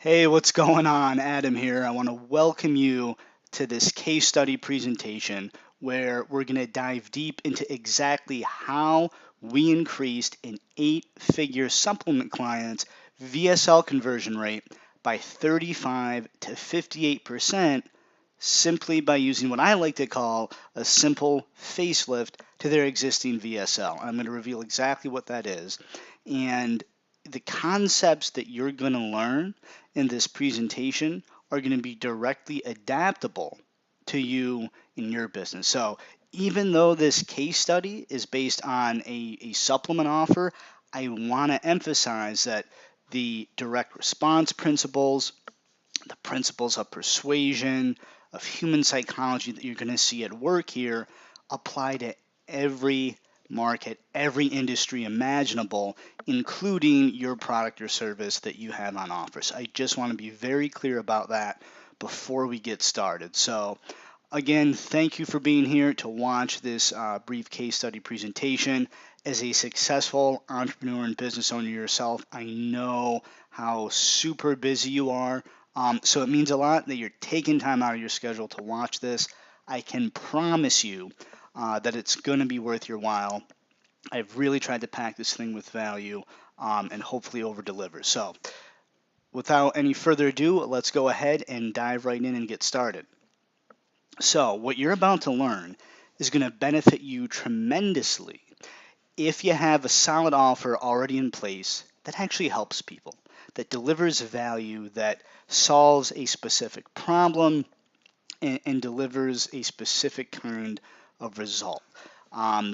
Hey, what's going on? Adam here. I want to welcome you to this case study presentation where we're going to dive deep into exactly how we increased an eight-figure supplement client's VSL conversion rate by 35 to 58% simply by using what I like to call a simple facelift to their existing VSL. I'm going to reveal exactly what that is. And the concepts that you're going to learn in this presentation are going to be directly adaptable to you in your business. So even though this case study is based on a supplement offer, I want to emphasize that the direct response principles, the principles of persuasion, of human psychology that you're going to see at work here apply to every market, every industry imaginable, including your product or service that you have on offer. So I just want to be very clear about that before we get started. So again, thank you for being here to watch this brief case study presentation. As a successful entrepreneur and business owner yourself, I know how super busy you are. So it means a lot that you're taking time out of your schedule to watch this. I can promise you that it's going to be worth your while. I've really tried to pack this thing with value and hopefully over deliver. So without any further ado, let's go ahead and dive right in and get started. So what you're about to learn is going to benefit you tremendously if you have a solid offer already in place that actually helps people, that delivers value, that solves a specific problem, and delivers a specific kind of result.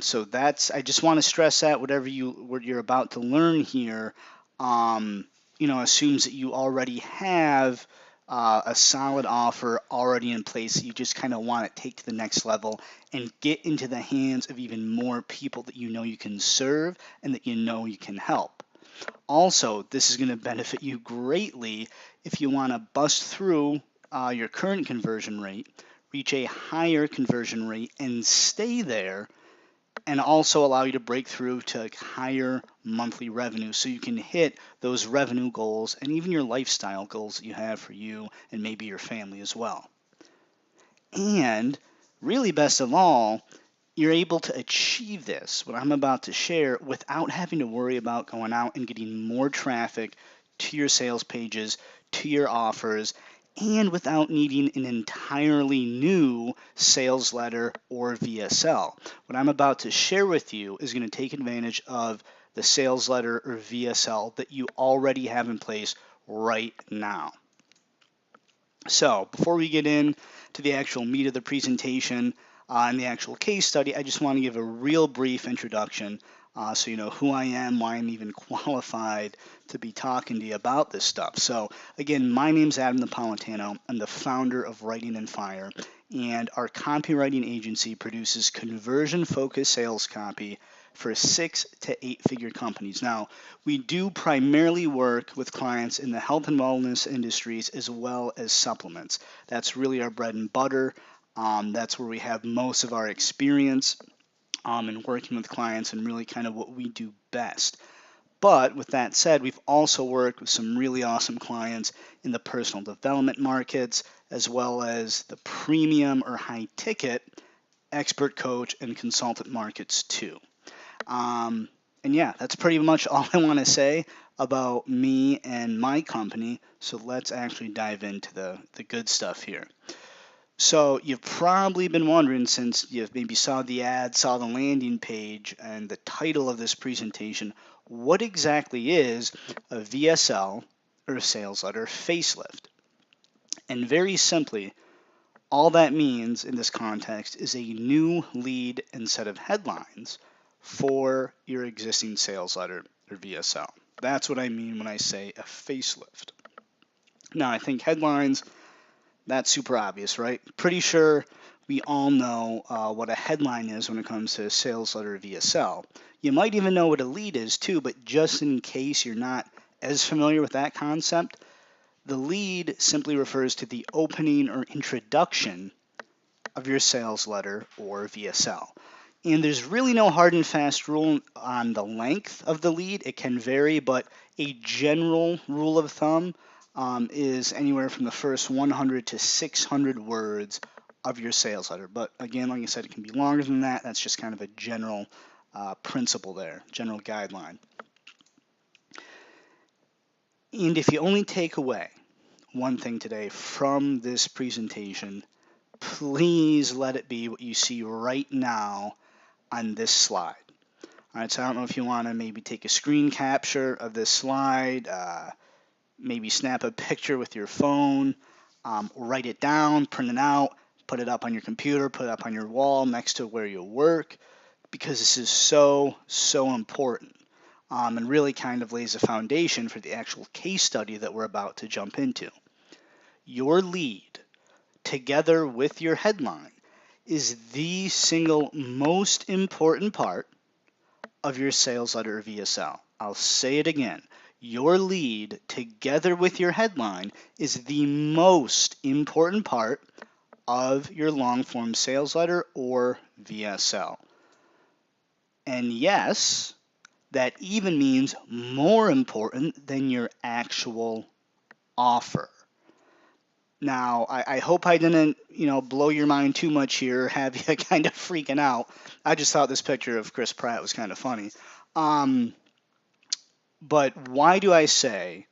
So I just want to stress that what you're about to learn here, assumes that you already have a solid offer already in place. You just kind of want to take to the next level and get into the hands of even more people that you know you can serve and that you know you can help. Also, this is going to benefit you greatly if you want to bust through your current conversion rate, reach a higher conversion rate, and stay there, and also allow you to break through to higher monthly revenue so you can hit those revenue goals and even your lifestyle goals that you have for you and maybe your family as well. And really, best of all, you're able to achieve this, what I'm about to share, without having to worry about going out and getting more traffic to your sales pages, to your offers, and without needing an entirely new sales letter or VSL. What I'm about to share with you is going to take advantage of the sales letter or VSL that you already have in place right now. So before we get into the actual meat of the presentation and the actual case study, I just want to give a real brief introduction so you know who I am, why I'm even qualified to be talking to you about this stuff. So again, my name's Adam Napolitano. I'm the founder of Writing and Fire, and our copywriting agency produces conversion-focused sales copy for 6 to 8 figure companies. Now, we do primarily work with clients in the health and wellness industries as well as supplements. That's really our bread and butter. That's where we have most of our experience in working with clients and really kind of what we do best. But with that said, we've also worked with some really awesome clients in the personal development markets, as well as the premium or high ticket expert coach and consultant markets too. And yeah, that's pretty much all I want to say about me and my company. So let's actually dive into the good stuff here. So you've probably been wondering, since you maybe saw the ad, saw the landing page, and the title of this presentation, what exactly is a VSL or sales letter facelift? And very simply, all that means in this context is a new lead and set of headlines for your existing sales letter or VSL. That's what I mean when I say a facelift. Now, I think headlines, that's super obvious, right? Pretty sure we all know what a headline is when it comes to a sales letter or VSL. You might even know what a lead is too, but just in case you're not as familiar with that concept, the lead simply refers to the opening or introduction of your sales letter or VSL. And there's really no hard and fast rule on the length of the lead. It can vary, but a general rule of thumb is anywhere from the first 100 to 600 words of your sales letter. But again, like I said, it can be longer than that. That's just kind of a general principle there, general guideline. And if you only take away one thing today from this presentation, please let it be what you see right now on this slide. All right, so I don't know if you want to maybe take a screen capture of this slide, maybe snap a picture with your phone, write it down, print it out, put it up on your computer, put it up on your wall next to where you work, because this is so, so important, and really kind of lays a foundation for the actual case study that we're about to jump into. Your lead, together with your headline, is the single most important part of your sales letter or VSL. I'll say it again. Your lead, together with your headline, is the most important part of your long-form sales letter or VSL. And yes, that even means more important than your actual offer. Now, I hope I didn't, blow your mind too much here, have you kind of freaking out. I just thought this picture of Chris Pratt was kind of funny. But why do I say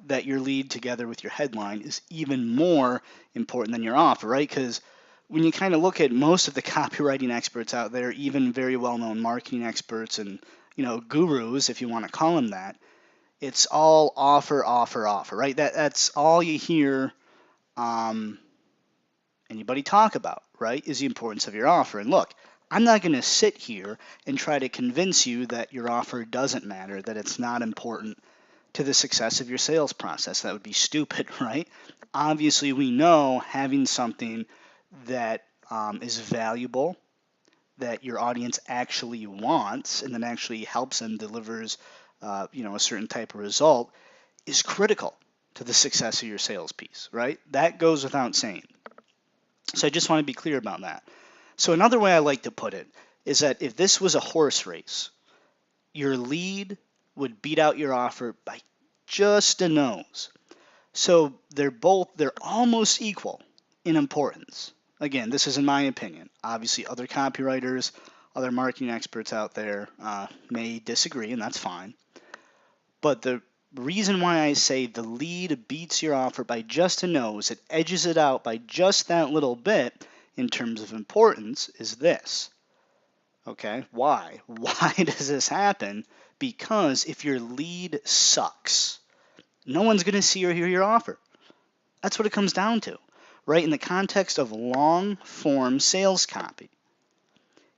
that your lead together with your headline is even more important than your offer, right? Because when you kind of look at most of the copywriting experts out there, even very well-known marketing experts and, gurus, if you want to call them that, it's all offer, offer, offer, right? That's all you hear anybody talk about, right, is the importance of your offer. And look, I'm not going to sit here and try to convince you that your offer doesn't matter, that it's not important to the success of your sales process. That would be stupid, right? Obviously, we know having something that is valuable, that your audience actually wants, and that actually helps them, delivers, a certain type of result, is critical to the success of your sales piece, right? That goes without saying. So I just want to be clear about that. So another way I like to put it is that if this was a horse race, your lead would beat out your offer by just a nose. So they're almost equal in importance. Again, this is in my opinion. Obviously, other copywriters, other marketing experts out there may disagree, and that's fine. But the reason why I say the lead beats your offer by just a nose, it edges it out by just that little bit in terms of importance, is this. Okay, why? Why does this happen? Because if your lead sucks, no one's going to see or hear your offer. That's what it comes down to, right? In the context of long-form sales copy,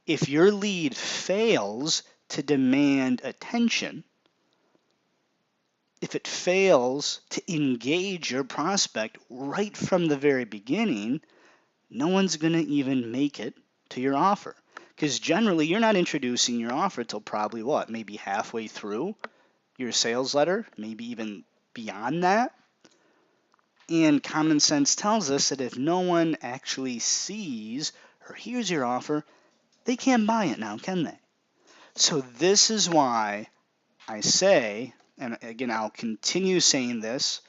if your lead fails to demand attention, if it fails to engage your prospect right from the very beginning, no one's going to even make it to your offer. Because generally, you're not introducing your offer till probably what? Maybe halfway through your sales letter, maybe even beyond that. And common sense tells us that if no one actually sees or hears your offer, they can't buy it now, can they? So this is why I say, and again, I'll continue saying this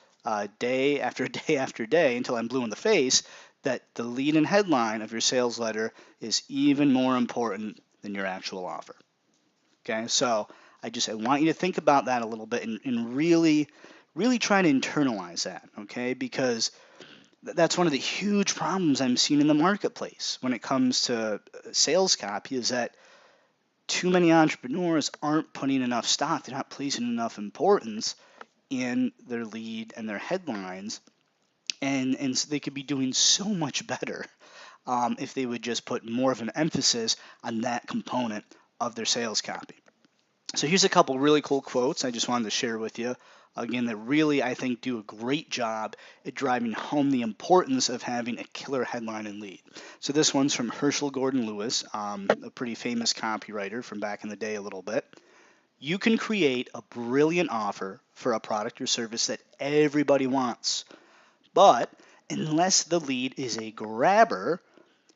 day after day after day until I'm blue in the face, that the lead and headline of your sales letter is even more important than your actual offer. Okay, so I want you to think about that a little bit and really try to internalize that, okay? Because that's one of the huge problems I'm seeing in the marketplace when it comes to sales copy, is that too many entrepreneurs aren't putting enough stock, they're not placing enough importance in their lead and their headlines, and so they could be doing so much better if they would just put more of an emphasis on that component of their sales copy. So here's a couple really cool quotes I just wanted to share with you. Again, that really, I think, do a great job at driving home the importance of having a killer headline and lead. So this one's from Herschel Gordon Lewis, a pretty famous copywriter from back in the day a little bit. You can create a brilliant offer for a product or service that everybody wants, but unless the lead is a grabber,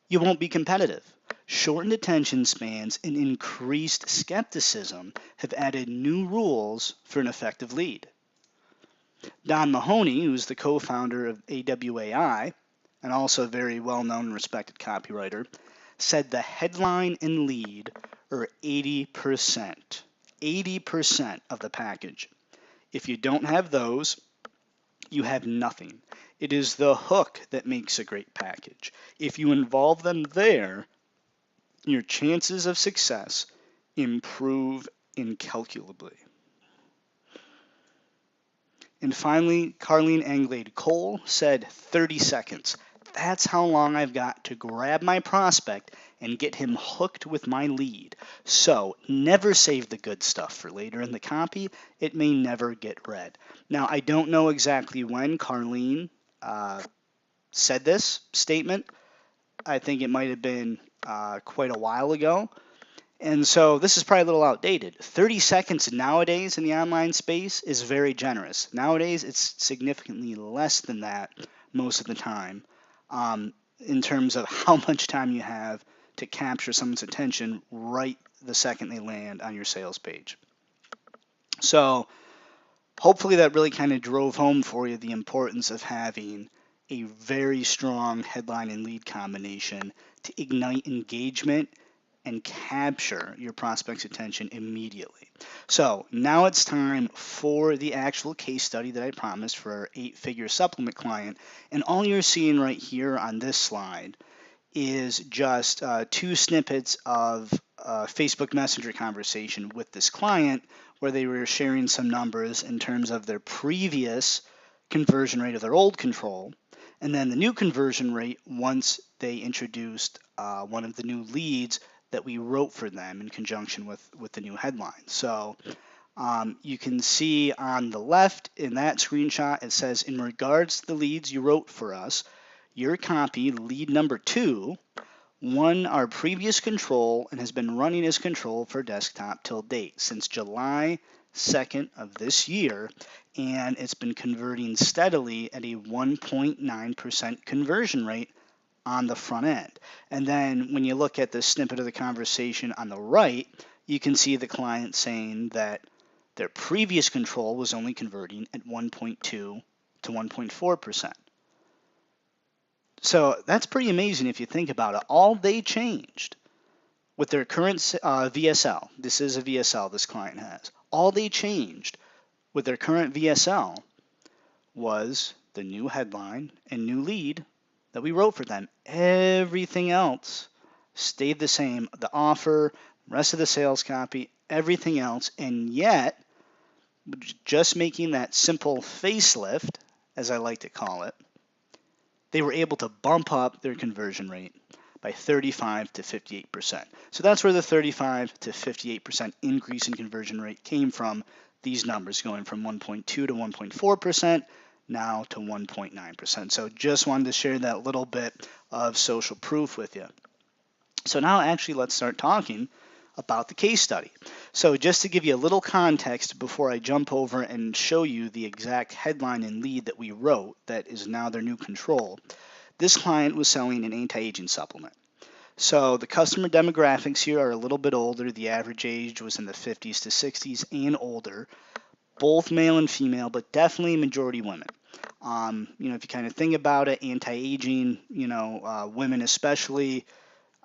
you won't be competitive. Shortened attention spans and increased skepticism have added new rules for an effective lead. Don Mahoney, who's the co-founder of AWAI and also a very well-known and respected copywriter, said the headline and lead are 80%. 80% of the package. If you don't have those, you have nothing. It is the hook that makes a great package. If you involve them there, your chances of success improve incalculably. And finally, Carleen Anglade Cole said 30 seconds. That's how long I've got to grab my prospect and get him hooked with my lead. So never save the good stuff for later in the copy. It may never get read. Now, I don't know exactly when Carleen said this statement. I think it might have been quite a while ago. And so this is probably a little outdated. 30 seconds nowadays in the online space is very generous. Nowadays, it's significantly less than that most of the time in terms of how much time you have to capture someone's attention right the second they land on your sales page. So hopefully that really kind of drove home for you the importance of having a very strong headline and lead combination to ignite engagement and capture your prospect's attention immediately. So now it's time for the actual case study that I promised for our 8-figure supplement client. And all you're seeing right here on this slide is just 2 snippets of a Facebook Messenger conversation with this client where they were sharing some numbers in terms of their previous conversion rate of their old control and then the new conversion rate once they introduced one of the new leads that we wrote for them in conjunction with the new headline. So you can see on the left in that screenshot, it says, in regards to the leads you wrote for us, your copy, lead number 2, won our previous control and has been running as control for desktop till date since July 2nd of this year, and it's been converting steadily at a 1.9% conversion rate on the front end. And then when you look at the snippet of the conversation on the right, you can see the client saying that their previous control was only converting at 1.2 to 1.4%. So that's pretty amazing if you think about it. All they changed with their current VSL, this is a VSL this client has, all they changed with their current VSL was the new headline and new lead that we wrote for them. Everything else stayed the same. The offer, rest of the sales copy, everything else. And yet, just making that simple facelift, as I like to call it, they were able to bump up their conversion rate by 35 to 58%. So that's where the 35 to 58% increase in conversion rate came from, these numbers going from 1.2 to 1.4%. Now to 1.9%. So just wanted to share that little bit of social proof with you. So now actually let's start talking about the case study. So just to give you a little context before I jump over and show you the exact headline and lead that we wrote that is now their new control, this client was selling an anti-aging supplement. So the customer demographics here are a little bit older. The average age was in the 50s to 60s and older, both male and female, but definitely majority women. If you kind of think about it, anti-aging, women especially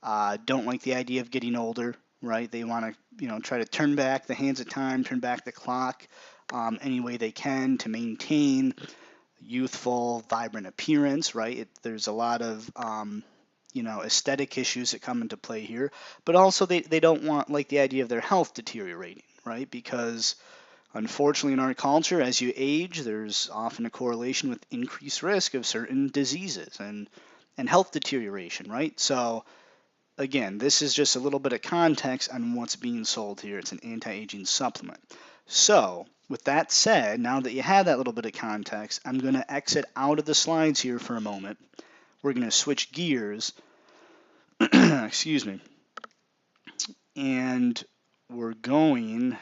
don't like the idea of getting older, right? They want to, try to turn back the hands of time, turn back the clock any way they can to maintain youthful, vibrant appearance, right? There's a lot of, aesthetic issues that come into play here, but also they don't want like the idea of their health deteriorating, right? Because unfortunately, in our culture, as you age, there's often a correlation with increased risk of certain diseases and health deterioration, right? So, again, this is just a little bit of context on what's being sold here. It's an anti-aging supplement. So, with that said, now that you have that little bit of context, I'm going to exit out of the slides here for a moment. We're going to switch gears, excuse me, and we're going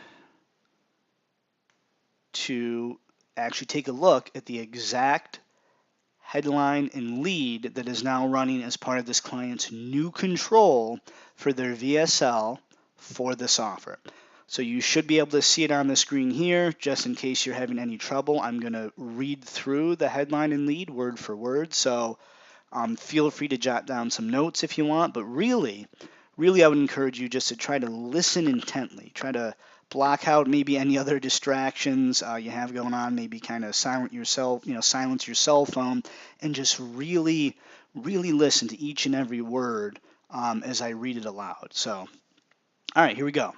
to actually take a look at the exact headline and lead that is now running as part of this client's new control for their VSL for this offer. So you should be able to see it on the screen here. Just in case you're having any trouble, I'm going to read through the headline and lead word for word. So feel free to jot down some notes if you want, but really, I would encourage you just to try to listen intently. Try to block out maybe any other distractions you have going on. Maybe kind of silence your cell phone, and just really, listen to each and every word as I read it aloud. So, all right, here we go.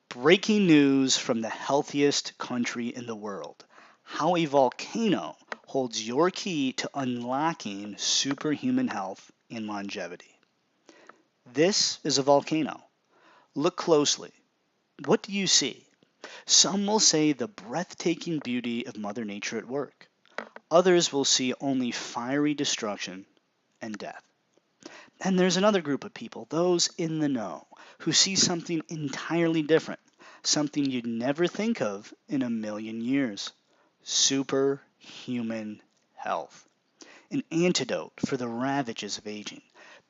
Breaking news from the healthiest country in the world. How a volcano holds your key to unlocking superhuman health and longevity. This is a volcano. Look closely. What do you see? Some will say the breathtaking beauty of Mother Nature at work. Others will see only fiery destruction and death. And there's another group of people, those in the know, who see something entirely different, something you'd never think of in a million years. Superhuman health. An antidote for the ravages of aging,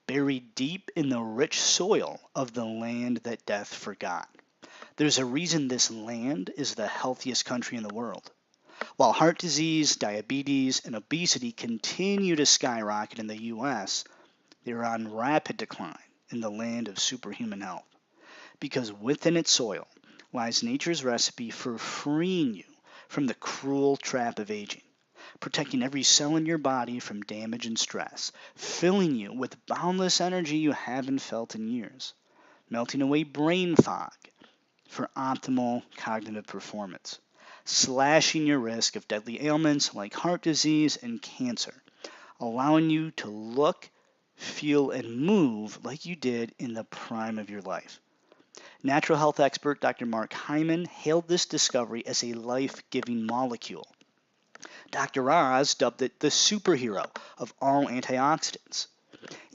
buried deep in the rich soil of the land that death forgot. There's a reason this land is the healthiest country in the world. While heart disease, diabetes, and obesity continue to skyrocket in the U.S., they're on rapid decline in the land of superhuman health. Because within its soil lies nature's recipe for freeing you from the cruel trap of aging, protecting every cell in your body from damage and stress, filling you with boundless energy you haven't felt in years, melting away brain fog for optimal cognitive performance, slashing your risk of deadly ailments like heart disease and cancer, allowing you to look, feel, and move like you did in the prime of your life. Natural health expert Dr. Mark Hyman hailed this discovery as a life-giving molecule. Dr. Oz dubbed it the superhero of all antioxidants.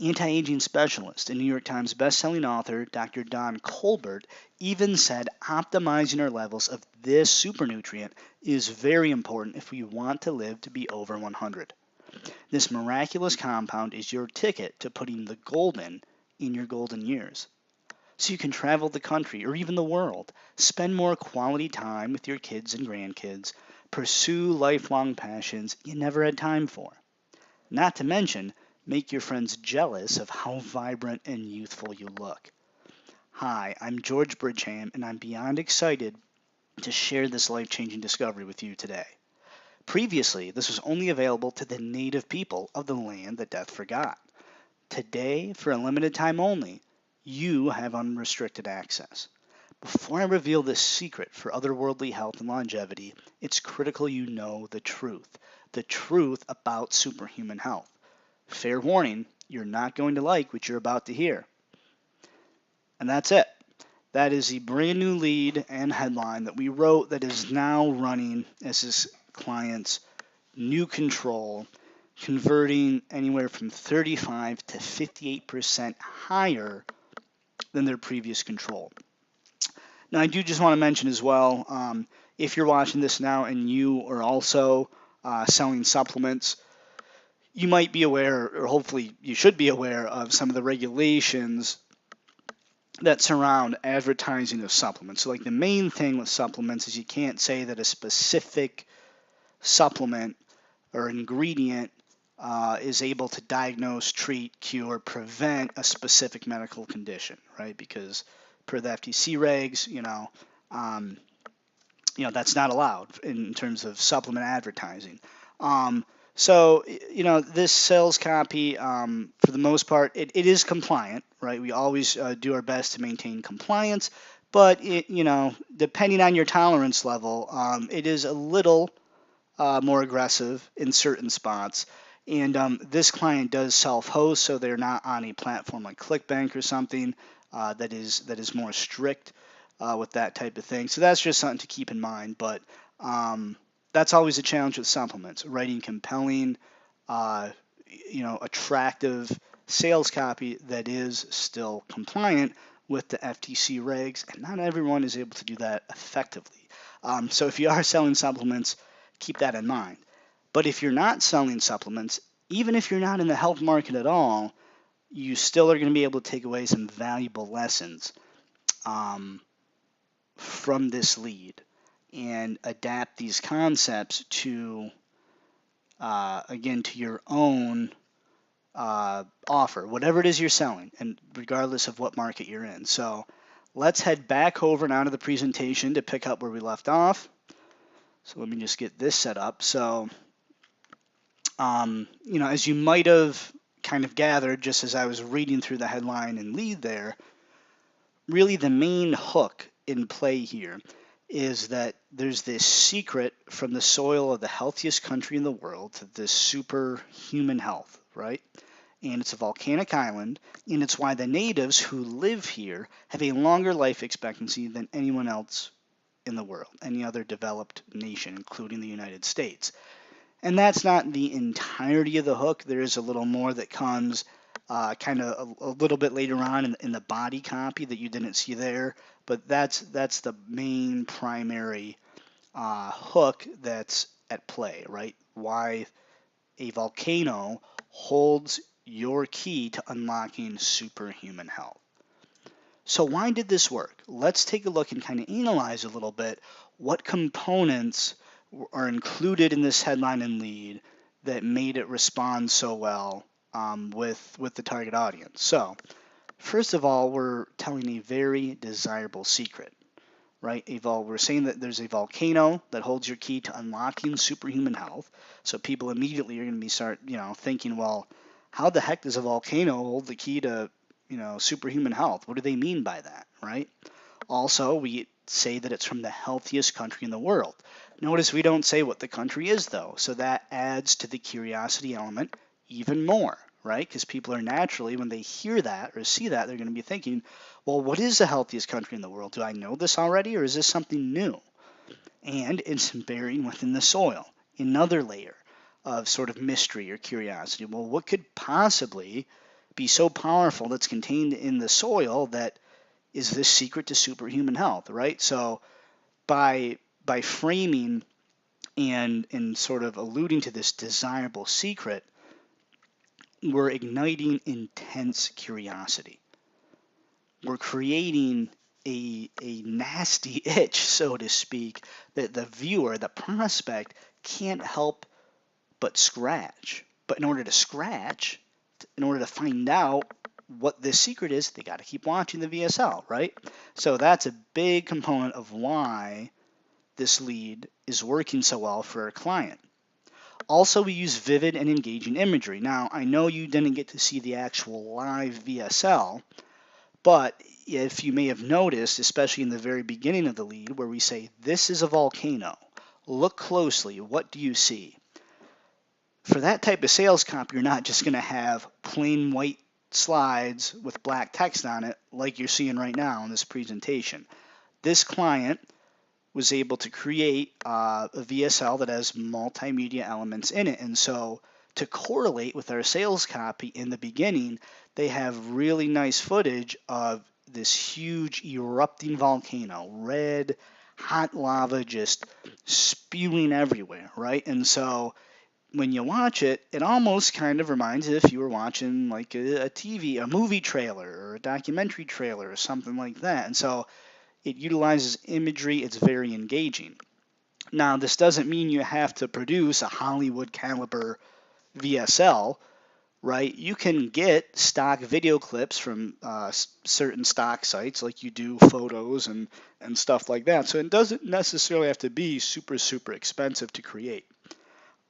Anti-aging specialist and New York Times bestselling author Dr. Don Colbert even said optimizing our levels of this supernutrient is very important if we want to live to be over 100. This miraculous compound is your ticket to putting the golden in your golden years. So you can travel the country or even the world, spend more quality time with your kids and grandkids, pursue lifelong passions you never had time for. Not to mention, make your friends jealous of how vibrant and youthful you look. Hi, I'm George Bridgeham, and I'm beyond excited to share this life-changing discovery with you today. Previously, this was only available to the native people of the land that death forgot. Today, for a limited time only, you have unrestricted access. Before I reveal this secret for otherworldly health and longevity, it's critical you know the truth about superhuman health. Fair warning, you're not going to like what you're about to hear. And that's it. That is the brand new lead and headline that we wrote that is now running as this client's new control, converting anywhere from 35 to 58% higher than their previous control. Now, I do just want to mention as well, if you're watching this now and you are also selling supplements, you might be aware, or hopefully you should be aware, of some of the regulations that surround advertising of supplements. So like the main thing with supplements is you can't say that a specific supplement or ingredient is able to diagnose, treat, cure, prevent a specific medical condition, right? Because per the FTC regs, that's not allowed in terms of supplement advertising. So, this sales copy, for the most part, it is compliant, right? We always do our best to maintain compliance, but, depending on your tolerance level, it is a little more aggressive in certain spots. And this client does self-host, so they're not on a platform like ClickBank or something that is more strict with that type of thing. So that's just something to keep in mind. But that's always a challenge with supplements, writing compelling, attractive sales copy that is still compliant with the FTC regs, and not everyone is able to do that effectively. So if you are selling supplements, keep that in mind. But if you're not selling supplements, even if you're not in the health market at all, you still are going to be able to take away some valuable lessons from this lead and adapt these concepts to, again, to your own offer, whatever it is you're selling, and regardless of what market you're in. So let's head back over now to the presentation to pick up where we left off. So let me just get this set up. So, as you might have kind of gathered just as I was reading through the headline and lead there, really the main hook in play here is that there's this secret from the soil of the healthiest country in the world to this superhuman health, right? And it's a volcanic island, and it's why the natives who live here have a longer life expectancy than anyone else in the world, any other developed nation, including the United States. And that's not the entirety of the hook. There is a little more that comes kind of a little bit later on in the body copy that you didn't see there. But that's the main primary hook that's at play, right? Why a volcano holds your key to unlocking superhuman health. So why did this work? Let's take a look and kind of analyze a little bit what components are included in this headline and lead that made it respond so well with the target audience. So first of all, we're telling a very desirable secret, right? We're saying that there's a volcano that holds your key to unlocking superhuman health. So people immediately are going to start thinking, well, how the heck does a volcano hold the key to superhuman health? What do they mean by that, right? Also, we say that it's from the healthiest country in the world. Notice we don't say what the country is, though, so that adds to the curiosity element even more, right? Because people are naturally, when they hear that or see that, they're going to be thinking, well, what is the healthiest country in the world? Do I know this already, or is this something new? And it's buried within the soil, another layer of sort of mystery or curiosity. Well, what could possibly be so powerful that's contained in the soil that is this secret to superhuman health, right? So by framing and sort of alluding to this desirable secret, we're igniting intense curiosity. We're creating a nasty itch, so to speak, that the viewer, the prospect, can't help but scratch. But in order to scratch, in order to find out what this secret is, they got to keep watching the VSL, right? So that's a big component of why this lead is working so well for our client. Also, we use vivid and engaging imagery. Now, I know you didn't get to see the actual live VSL, but if you may have noticed, especially in the very beginning of the lead, where we say, this is a volcano, look closely, what do you see? For that type of sales comp, you're not just going to have plain white slides with black text on it like you're seeing right now in this presentation. This client was able to create a VSL that has multimedia elements in it. And so to correlate with our sales copy in the beginning, they have really nice footage of this huge erupting volcano, red, hot lava just spewing everywhere, right? And so when you watch it, it almost kind of reminds if you were watching like a movie trailer or a documentary trailer or something like that. And so it utilizes imagery. It's very engaging. Now, this doesn't mean you have to produce a Hollywood caliber VSL, right? You can get stock video clips from certain stock sites like you do photos and stuff like that. So it doesn't necessarily have to be super, super expensive to create.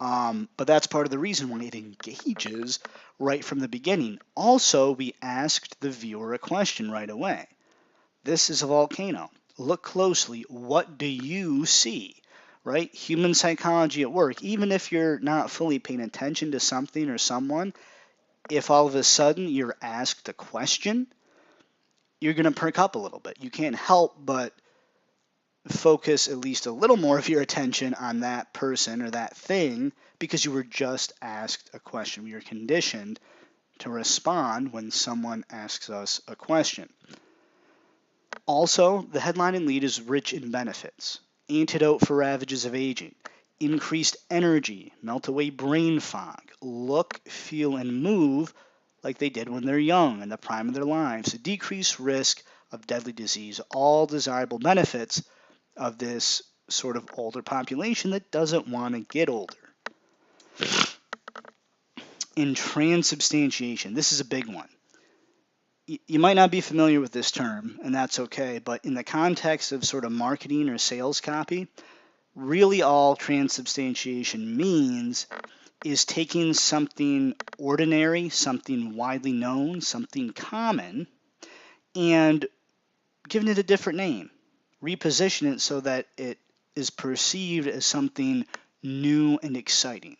But that's part of the reason why it engages right from the beginning. Also, we asked the viewer a question right away. This is a volcano. Look closely. What do you see? Right? Human psychology at work. Even if you're not fully paying attention to something or someone, if all of a sudden you're asked a question, you're going to perk up a little bit. You can't help but focus at least a little more of your attention on that person or that thing because you were just asked a question. We are conditioned to respond when someone asks us a question. Also, the headline and lead is rich in benefits. Antidote for ravages of aging. Increased energy. Melt away brain fog. Look, feel, and move like they did when they're young in the prime of their lives. Decrease risk of deadly disease, all desirable benefits of this sort of older population that doesn't want to get older. In transubstantiation, this is a big one. You might not be familiar with this term, and that's okay, but in the context of sort of marketing or sales copy, really all transubstantiation means is taking something ordinary, something widely known, something common, and giving it a different name. Reposition it so that it is perceived as something new and exciting,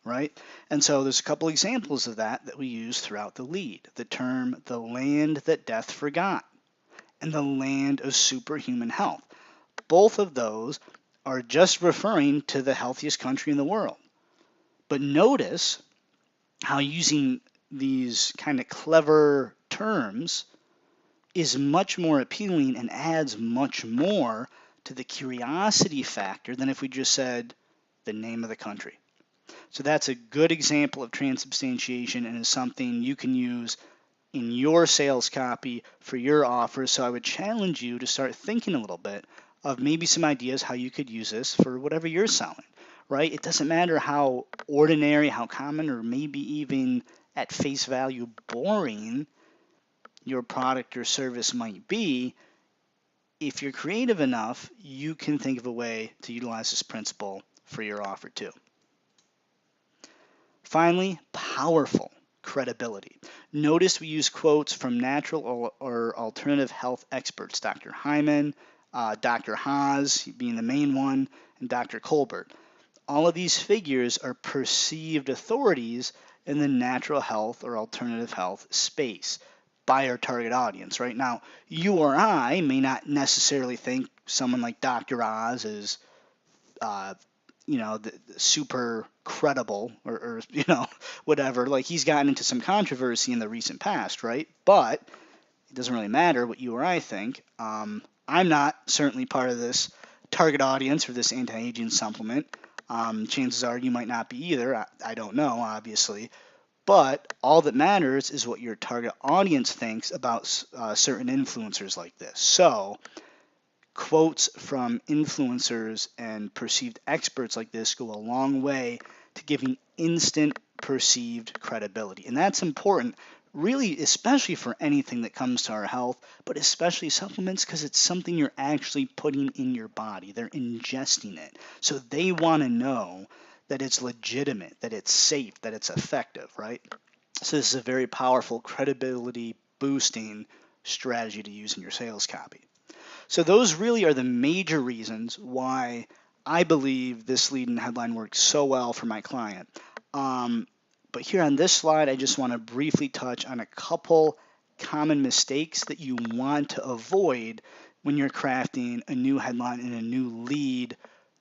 right? And so there's a couple examples of that we use throughout the lead. The term "the land that death forgot" and "the land of superhuman health." Both of those are just referring to the healthiest country in the world. But notice how using these kind of clever terms is much more appealing and adds much more to the curiosity factor than if we just said the name of the country. So that's a good example of transubstantiation and is something you can use in your sales copy for your offers. So I would challenge you to start thinking a little bit of maybe some ideas how you could use this for whatever you're selling, right? It doesn't matter how ordinary, how common, or maybe even at face value boring your product or service might be. If you're creative enough, you can think of a way to utilize this principle for your offer too. Finally, powerful credibility. Notice we use quotes from natural or alternative health experts, Dr. Hyman, Dr. Haas being the main one, and Dr. Colbert. All of these figures are perceived authorities in the natural health or alternative health space by our target audience. Right now, you or I may not necessarily think someone like Dr. Oz is the super credible or whatever. Like, he's gotten into some controversy in the recent past, right? But it doesn't really matter what you or I think. I'm not certainly part of this target audience for this anti-aging supplement. Chances are you might not be either. I don't know, obviously. But all that matters is what your target audience thinks about certain influencers like this. So quotes from influencers and perceived experts like this go a long way to giving instant perceived credibility. And that's important, really, especially for anything that comes to our health, but especially supplements, because it's something you're actually putting in your body. They're ingesting it. So they want to know that it's legitimate, that it's safe, that it's effective, right? So this is a very powerful credibility boosting strategy to use in your sales copy. So those really are the major reasons why I believe this lead and headline works so well for my client. But here on this slide, I just want to briefly touch on a couple common mistakes that you want to avoid when you're crafting a new headline and a new lead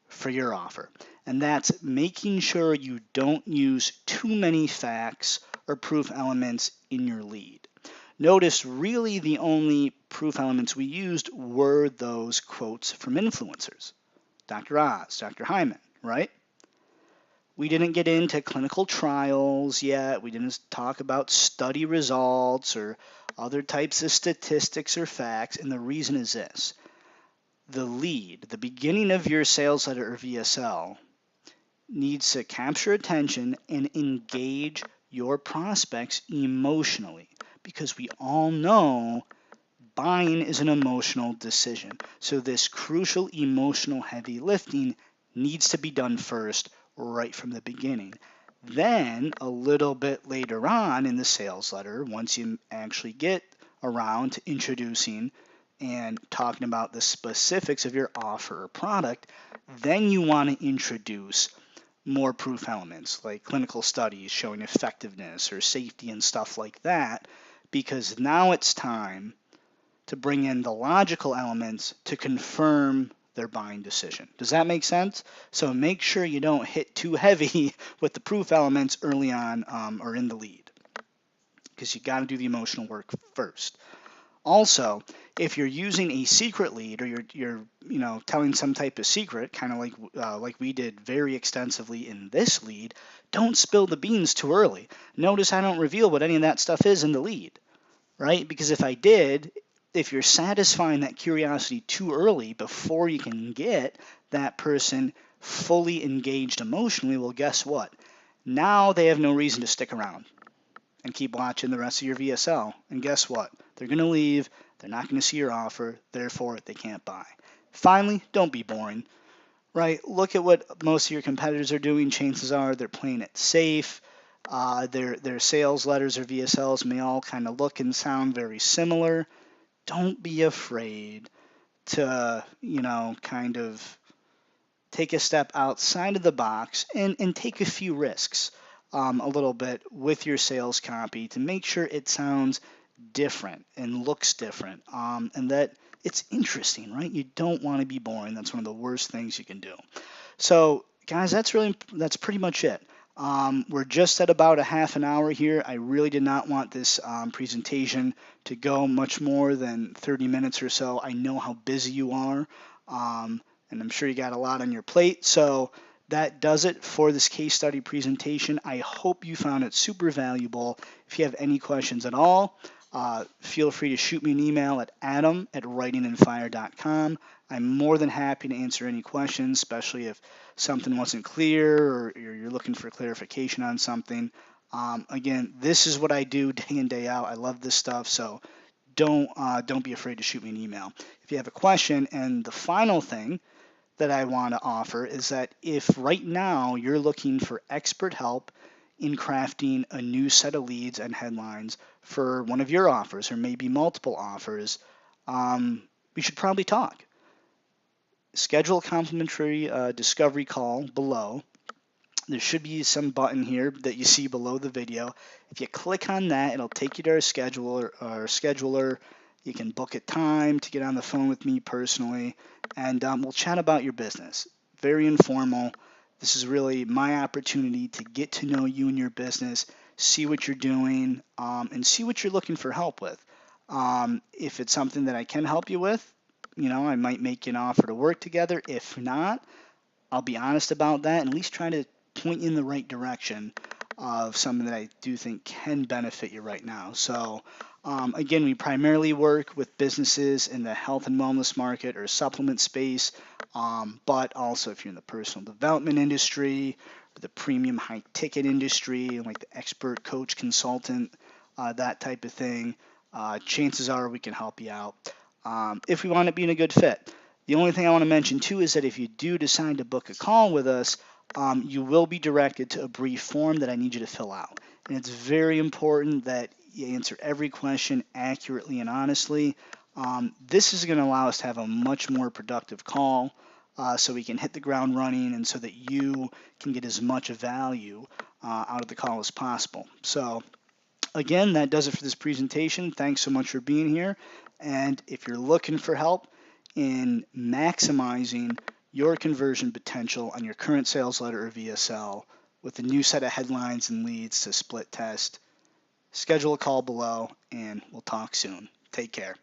for your offer. And that's making sure you don't use too many facts or proof elements in your lead. Notice really the only proof elements we used were those quotes from influencers. Dr. Oz, Dr. Hyman, right? We didn't get into clinical trials yet. We didn't talk about study results or other types of statistics or facts. And the reason is this. The lead, the beginning of your sales letter or VSL, needs to capture attention and engage your prospects emotionally, because we all know buying is an emotional decision. So this crucial emotional heavy lifting needs to be done first, right from the beginning. Then a little bit later on in the sales letter, once you actually get around to introducing and talking about the specifics of your offer or product, then you want to introduce more proof elements like clinical studies showing effectiveness or safety and stuff like that, because now it's time to bring in the logical elements to confirm their buying decision. Does that make sense? So make sure you don't hit too heavy with the proof elements early on or in the lead, because you got to do the emotional work first. Also, if you're using a secret lead or you're telling some type of secret, kind of like we did very extensively in this lead, don't spill the beans too early. Notice I don't reveal what any of that stuff is in the lead, right? Because if I did, if you're satisfying that curiosity too early before you can get that person fully engaged emotionally, well, guess what? Now they have no reason to stick around and keep watching the rest of your VSL. And guess what? They're going to leave. They're not going to see your offer. Therefore, they can't buy. Finally, don't be boring, right? Look at what most of your competitors are doing. Chances are they're playing it safe. Their sales letters or VSLs may all kind of look and sound very similar. Don't be afraid to, kind of take a step outside of the box and take a few risks a little bit with your sales copy to make sure it sounds different and looks different and that it's interesting, right? You don't want to be boring. That's one of the worst things you can do. So, guys, that's pretty much it. We're just at about a half an hour here. I really did not want this presentation to go much more than 30 minutes or so. I know how busy you are, and I'm sure you got a lot on your plate. So that does it for this case study presentation. I hope you found it super valuable. If you have any questions at all, feel free to shoot me an email at adam@writingandfire.com. I'm more than happy to answer any questions, especially if something wasn't clear or you're looking for clarification on something. Again, this is what I do day in, day out. I love this stuff, so don't be afraid to shoot me an email if you have a question. And the final thing that I want to offer is that if right now you're looking for expert help in crafting a new set of leads and headlines for one of your offers or maybe multiple offers, we should probably talk. Schedule a complimentary discovery call below. There should be some button here that you see below the video. If you click on that, it'll take you to our scheduler. You can book a time to get on the phone with me personally, and we'll chat about your business. Very informal. This is really my opportunity to get to know you and your business, see what you're doing, and see what you're looking for help with. If it's something that I can help you with, I might make you an offer to work together. If not, I'll be honest about that and at least try to point you in the right direction of something that I do think can benefit you right now. So again, we primarily work with businesses in the health and wellness market or supplement space, but also if you're in the personal development industry, or the premium high ticket industry, like the expert coach consultant, that type of thing, chances are we can help you out if we want to be in a good fit. The only thing I want to mention too is that if you do decide to book a call with us, you will be directed to a brief form that I need you to fill out. And it's very important that you answer every question accurately and honestly. This is going to allow us to have a much more productive call so we can hit the ground running and so that you can get as much value out of the call as possible. So again, that does it for this presentation. Thanks so much for being here. And if you're looking for help in maximizing your conversion potential on your current sales letter or VSL with a new set of headlines and leads to split test, schedule a call below, and we'll talk soon. Take care.